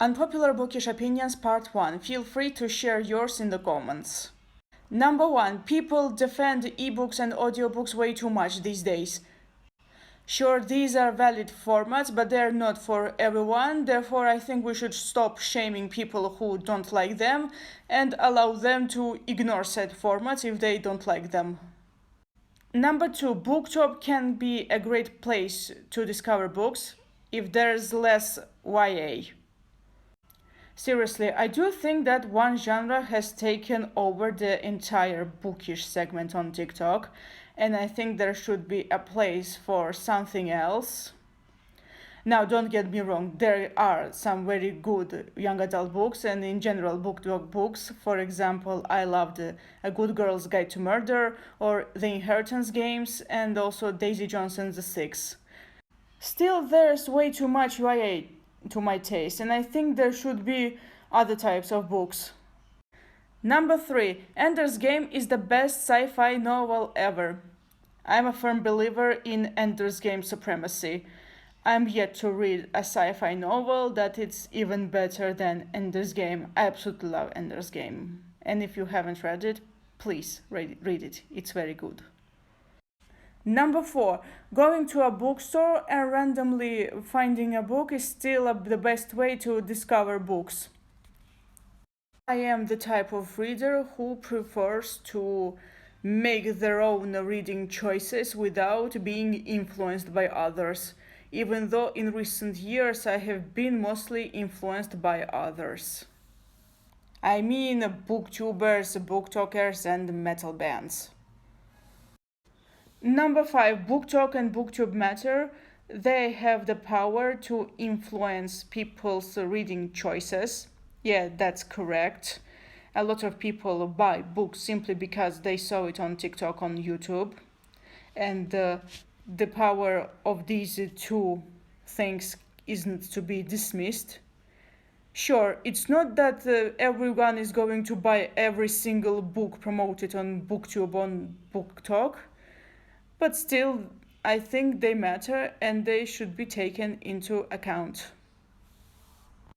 Unpopular bookish opinions part 1. Feel free to share yours in the comments. Number 1. People defend ebooks and audiobooks way too much these days. Sure, these are valid formats, but they're not for everyone. Therefore, I think we should stop shaming people who don't like them and allow them to ignore said formats if they don't like them. Number 2. Booktube can be a great place to discover books if there's less YA. Seriously, I do think that one genre has taken over the entire bookish segment on TikTok, and I think there should be a place for something else. Now, don't get me wrong, there are some very good young adult books and in general book books. For example, I loved A Good Girl's Guide to Murder or The Inheritance Games and also Daisy Johnson's The Six. Still, there's way too much YA to my taste, and I think there should be other types of books. Number 3. Ender's Game is the best sci-fi novel ever. I'm a firm believer in Ender's Game supremacy. I'm yet to read a sci-fi novel that is even better than Ender's Game. I absolutely love Ender's Game. And if you haven't read it, please read it. It's very good. Number 4. Going to a bookstore and randomly finding a book is still the best way to discover books. I am the type of reader who prefers to make their own reading choices without being influenced by others, even though in recent years I have been mostly influenced by others. I mean booktubers, booktalkers, and metal bands. Number 5. BookTok and BookTube matter. They have the power to influence people's reading choices. Yeah, that's correct. A lot of people buy books simply because they saw it on TikTok, on YouTube. And the power of these two things isn't to be dismissed. Sure, it's not that everyone is going to buy every single book promoted on BookTube, on BookTok. But still, I think they matter and they should be taken into account.